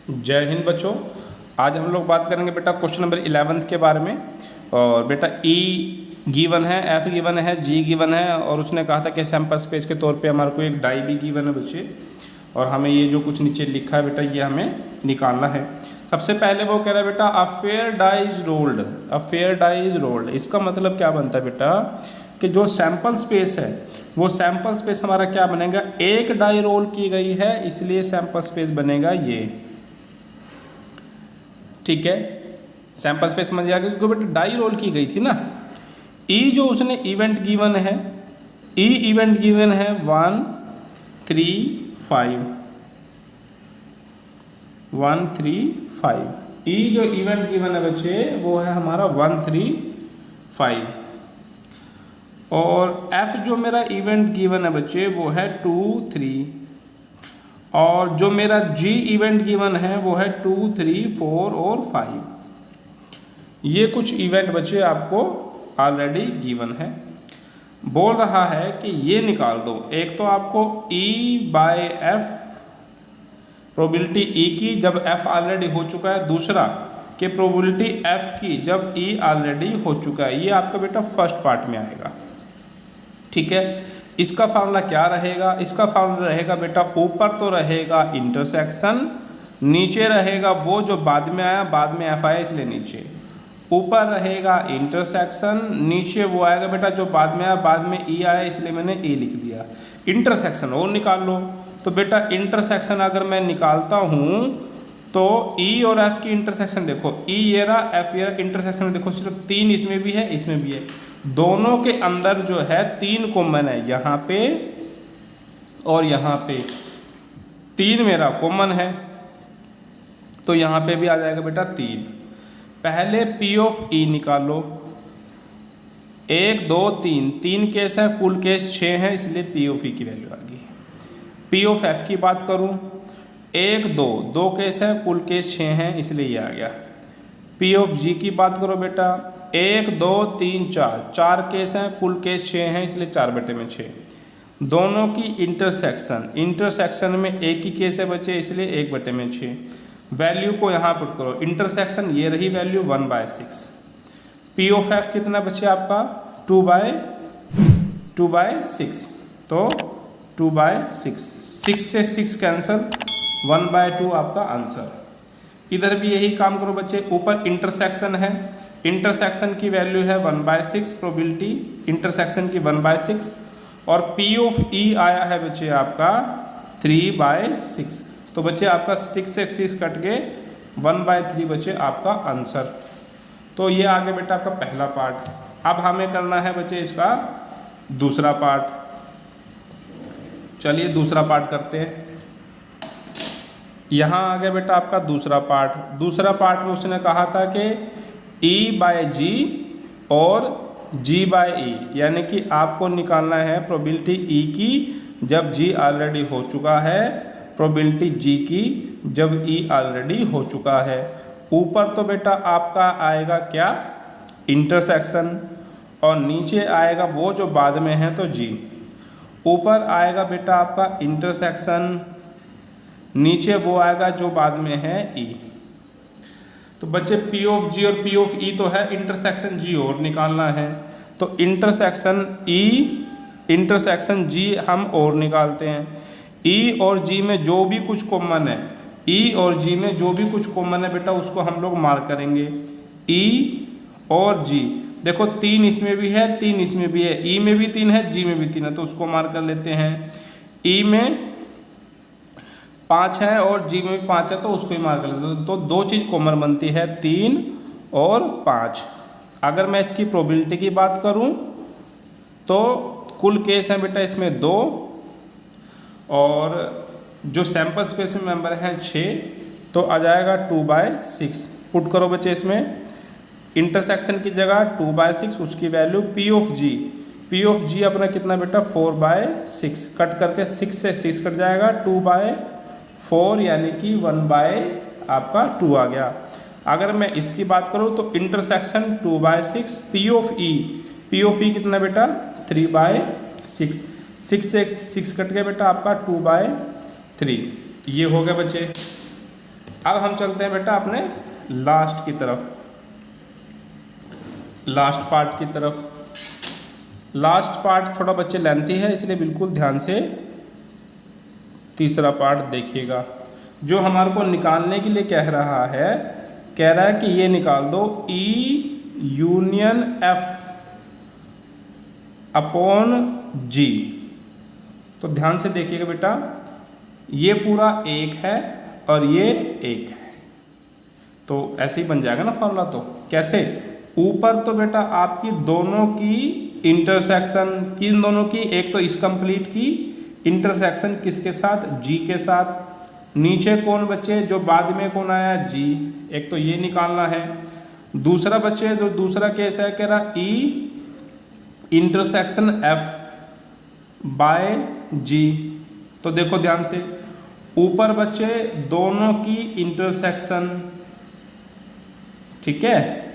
जय हिंद बच्चों। आज हम लोग बात करेंगे बेटा क्वेश्चन नंबर 11 के बारे में। और बेटा ई गिवन है, एफ गिवन है, जी गिवन है और उसने कहा था कि सैम्पल स्पेस के तौर पे हमारे को एक डाई भी गिवन है बच्चे। और हमें ये जो कुछ नीचे लिखा है बेटा ये हमें निकालना है। सबसे पहले वो कह रहा है बेटा a fair die is rolled, a fair die is rolled. इसका मतलब क्या बनता है बेटा कि जो सैम्पल स्पेस है वो सैम्पल स्पेस हमारा क्या बनेगा, एक डाई रोल की गई है इसलिए सैम्पल स्पेस बनेगा ये। ठीक है, सैंपल स्पेस समझ जाएगा क्योंकि बेटा डाई रोल की गई थी ना। ई जो उसने इवेंट गिवन है, ई इवेंट गिवन है 1 3 5, 1 3 5। ई जो इवेंट गिवन है बच्चे वो है हमारा 1 3 5। और एफ जो मेरा इवेंट गिवन है बच्चे वो है 2 3। और जो मेरा जी इवेंट गिवन है वो है 2 3 4 और 5। ये कुछ इवेंट बच्चे आपको ऑलरेडी गिवन है। बोल रहा है कि ये निकाल दो। एक तो आपको E by F probability E की जब F ऑलरेडी हो चुका है, दूसरा कि प्रोबेबिलिटी F की जब E ऑलरेडी हो चुका है। ये आपका बेटा फर्स्ट पार्ट में आएगा। ठीक है, इसका फार्मूला क्या रहेगा? इसका फार्मूला रहेगा बेटा ऊपर तो रहेगा इंटरसेक्शन, नीचे रहेगा वो जो बाद में आया, बाद में एफ आया इसलिए नीचे। ऊपर रहेगा इंटरसेक्शन, नीचे वो आएगा बेटा जो बाद में आया, बाद में ई आया इसलिए मैंने ई लिख दिया। इंटरसेक्शन और निकाल लो। तो बेटा इंटरसेक्शन अगर मैं निकालता हूँ तो ई और एफ की इंटरसेक्शन देखो, ई ये रहा, एफ ये रहा। इंटरसेक्शन में देखो सिर्फ 3 इसमें भी है, इसमें भी है। दोनों के अंदर जो है 3 कॉमन है, यहाँ पे और यहाँ पे 3 मेरा कॉमन है तो यहाँ पे भी आ जाएगा बेटा 3। पहले P ऑफ E निकालो। 1 2 3, 3 केस है, कुल केस 6 है इसलिए P ऑफ E की वैल्यू आ गई। P ऑफ F की बात करूँ 1 2, 2 केस है, कुल केस 6 हैं इसलिए ये आ गया। P ऑफ G की बात करो बेटा 1 2 3 4, 4 केस हैं, कुल केस 6 हैं इसलिए 4/6। दोनों की इंटरसेक्शन, इंटरसेक्शन में एक ही केस है बच्चे इसलिए 1/6। वैल्यू को यहाँ पुट करो, इंटरसेक्शन ये रही वैल्यू 1/6। P ऑफ F कितना बचे आपका 2/6, तो 2/6, 6 से 6 कैंसल, 1/2 आपका आंसर। इधर भी यही काम करो बच्चे, ऊपर इंटरसेक्शन है, इंटरसेक्शन की वैल्यू है 1/6, प्रोबेबिलिटी इंटरसेक्शन की 1/6। और P ऑफ E आया है बच्चे आपका 3/6। तो बच्चे आपका 6 से 6 कट के 1/3 बच्चे आपका आंसर। तो ये आगे बेटा आपका पहला पार्ट। अब हमें करना है बच्चे इसका दूसरा पार्ट। चलिए दूसरा पार्ट करते हैं। यहाँ आ गया बेटा आपका दूसरा पार्ट। दूसरा पार्ट में उसने कहा था कि E बाय G और G बाय E, यानी कि आपको निकालना है प्रोबेबिलिटी E की जब G ऑलरेडी हो चुका है, प्रोबेबिलिटी G की जब E ऑलरेडी हो चुका है। ऊपर तो बेटा आपका आएगा क्या, इंटरसेक्शन, और नीचे आएगा वो जो बाद में है तो G। ऊपर आएगा बेटा आपका इंटरसेक्शन, नीचे वो आएगा जो बाद में है E। तो बच्चे P ऑफ G और P ऑफ E तो है, इंटरसेक्शन G और निकालना है। तो इंटरसेक्शन E इंटरसेक्शन G हम और निकालते हैं। E और G में जो भी कुछ कॉमन है, E और G में जो भी कुछ कॉमन है बेटा उसको हम लोग मार्क करेंगे। E और G देखो 3 इसमें भी है, 3 इसमें भी है, E में भी 3 है, G में भी 3 है तो उसको मार्क कर लेते हैं। E में 5 है और G में भी 5 है तो उसको ही मार्क कर लेते हैं। तो 2 चीज़ कॉमन बनती है, 3 और 5। अगर मैं इसकी प्रोबेबिलिटी की बात करूं तो कुल केस है बेटा इसमें 2 और जो सैंपल स्पेस में मेंबर हैं 6, तो आ जाएगा 2/6। पुट करो बच्चे इसमें इंटरसेक्शन की जगह 2/6, उसकी value P of G। P of G अपना कितना बेटा 4/6, कट करके 6 से 6 कट जाएगा, 2/4 यानी कि 1/2 आ गया। अगर मैं इसकी बात करूँ तो इंटरसेक्शन 2/6, P ऑफ E कितना बेटा 3/6, 6 से 6 कट गया बेटा आपका 2/3। ये हो गया बच्चे। अब हम चलते हैं बेटा अपने लास्ट की तरफ, लास्ट पार्ट की तरफ। लास्ट पार्ट थोड़ा बच्चे लेंथी है, इसलिए बिल्कुल ध्यान से तीसरा पार्ट देखिएगा। जो हमारे को निकालने के लिए कह रहा है कि ये निकाल दो E union F upon G। तो ध्यान से देखिएगा बेटा, ये पूरा एक है और ये एक है, तो ऐसे ही बन जाएगा ना फॉर्मूला। तो कैसे, ऊपर तो बेटा आपकी दोनों की इंटरसेक्शन, किन दोनों की, एक तो इस कंप्लीट की इंटरसेक्शन किसके साथ, G के साथ। नीचे कौन बचे, जो बाद में कौन आया, G, एक तो ये निकालना है। दूसरा बचे, जो दूसरा केस है, कह रहा E intersection F by G। तो देखो ध्यान से, ऊपर बचे दोनों की इंटरसेक्शन, ठीक है,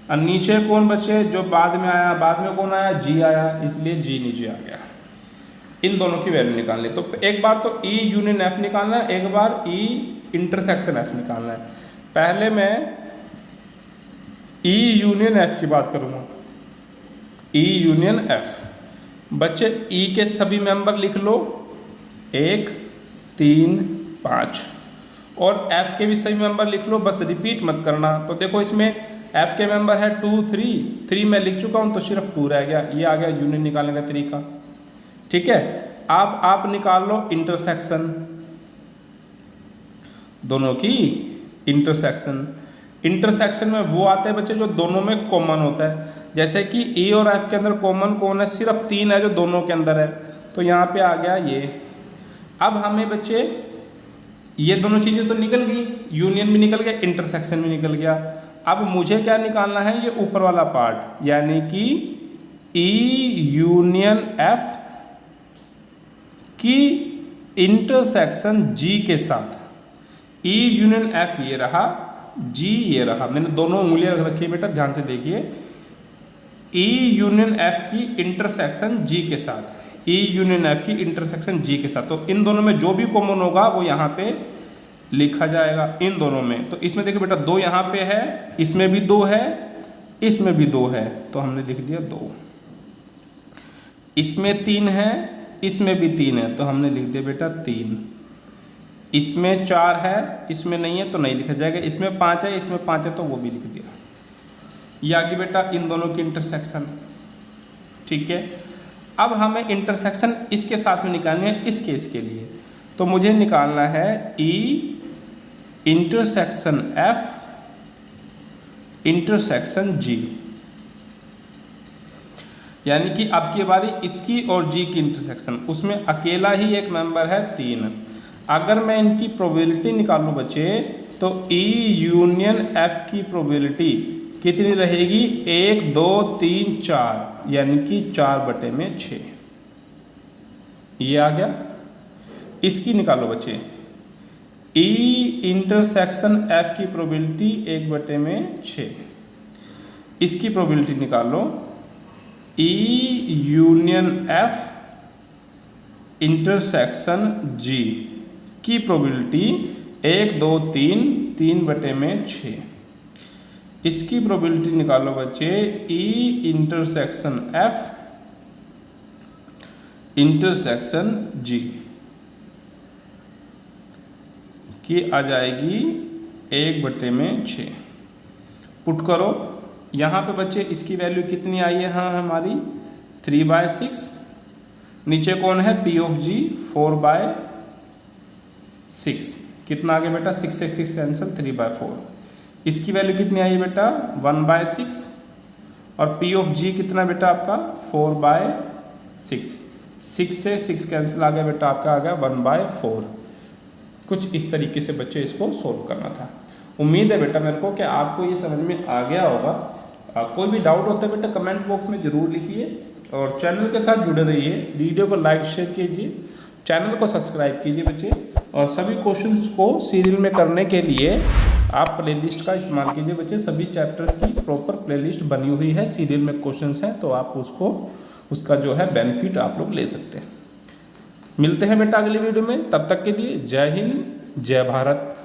और नीचे कौन बचे, जो बाद में आया, बाद में कौन आया, G आया, इसलिए G नीचे आ गया। इन दोनों की वैल्यू निकालनी, तो एक बार तो E यूनियन F निकालना है, एक बार E इंटरसेक्शन F निकालना है। पहले मैं E यूनियन F की बात करूँगा। E यूनियन F, बच्चे E के सभी मेंबर लिख लो, 1 3 5, और F के भी सभी मेंबर लिख लो, बस रिपीट मत करना। तो देखो इसमें F के मेंबर है 2 3 मैं लिख चुका हूँ, तो सिर्फ 2 रह गया। ये आ गया यूनियन निकालने का तरीका, ठीक है। अब आप निकाल लो इंटरसेक्शन, दोनों की इंटरसेक्शन। इंटरसेक्शन में वो आते हैं बच्चे जो दोनों में कॉमन होता है, जैसे कि E और F के अंदर कॉमन कौन है, सिर्फ 3 है जो दोनों के अंदर है, तो यहाँ पे आ गया ये। अब हमें बच्चे ये दोनों चीज़ें तो निकल गई, यूनियन भी निकल गया, इंटरसेक्शन भी निकल गया। अब मुझे क्या निकालना है, ये ऊपर वाला पार्ट, यानी कि E यूनियन F की इंटरसेक्शन G के साथ। E यूनियन F ये रहा, G ये रहा, मैंने दोनों उंगलियां रख रखी है बेटा, ध्यान से देखिए। E यूनियन F की इंटरसेक्शन G के साथ, E यूनियन F की इंटरसेक्शन G के साथ। तो इन दोनों में जो भी कॉमन होगा वो यहाँ पे लिखा जाएगा, इन दोनों में। तो इसमें देखिए बेटा 2 यहाँ पे है, इसमें भी 2 है, इसमें भी 2 है, तो हमने लिख दिया 2। इसमें 3 है, इसमें भी 3 है, तो हमने लिख दिया बेटा 3। इसमें 4 है, इसमें नहीं है तो नहीं लिखा जाएगा। इसमें 5 है, इसमें 5 है, तो वो भी लिख दिया। ये आ गई बेटा इन दोनों की इंटरसेक्शन, ठीक है। अब हमें इंटरसेक्शन इसके साथ में निकालनी है, इस केस के लिए। तो मुझे निकालना है E intersection F intersection G, यानी कि अब की बारी इसकी और G की इंटरसेक्शन। उसमें अकेला ही एक मेंबर है 3। अगर मैं इनकी प्रोबेबिलिटी निकालूं बच्चे, तो E यूनियन F की प्रोबेबिलिटी कितनी रहेगी, 1 2 3 4, यानी कि 4/6। ये आ गया। इसकी निकालो बच्चे, E इंटरसेक्शन F की प्रोबेबिलिटी 1/6। इसकी प्रोबेबिलिटी निकालो, E union F intersection G की प्रोबेबिलिटी 1 2 3 3/6। इसकी प्रोबेबिलिटी निकालो बच्चे, E intersection F intersection G की आ जाएगी 1/6। पुट करो, यहाँ पे बच्चे इसकी वैल्यू कितनी आई है, हाँ हमारी 3/6। नीचे कौन है, P ऑफ G 4/6। कितना आ गया बेटा, 6 से 6 कैंसिल, 3/4। इसकी वैल्यू कितनी आई बेटा, 1/6, और P ऑफ G कितना बेटा आपका 4/6। 6 से 6 कैंसिल आ गया बेटा, आपका आ गया 1/4। कुछ इस तरीके से बच्चे इसको सोल्व करना था। उम्मीद है बेटा मेरे को कि आपको ये समझ में आ गया होगा। कोई भी डाउट होता है बेटा कमेंट बॉक्स में ज़रूर लिखिए, और चैनल के साथ जुड़े रहिए। वीडियो को लाइक शेयर कीजिए, चैनल को सब्सक्राइब कीजिए बच्चे, और सभी क्वेश्चंस को सीरियल में करने के लिए आप प्लेलिस्ट का इस्तेमाल कीजिए बच्चे। सभी चैप्टर्स की प्रॉपर प्लेलिस्ट बनी हुई है, सीरियल में क्वेश्चंस हैं, तो आप उसका जो है बेनिफिट आप लोग ले सकते हैं। मिलते हैं बेटा अगली वीडियो में, तब तक के लिए जय हिंद जय भारत।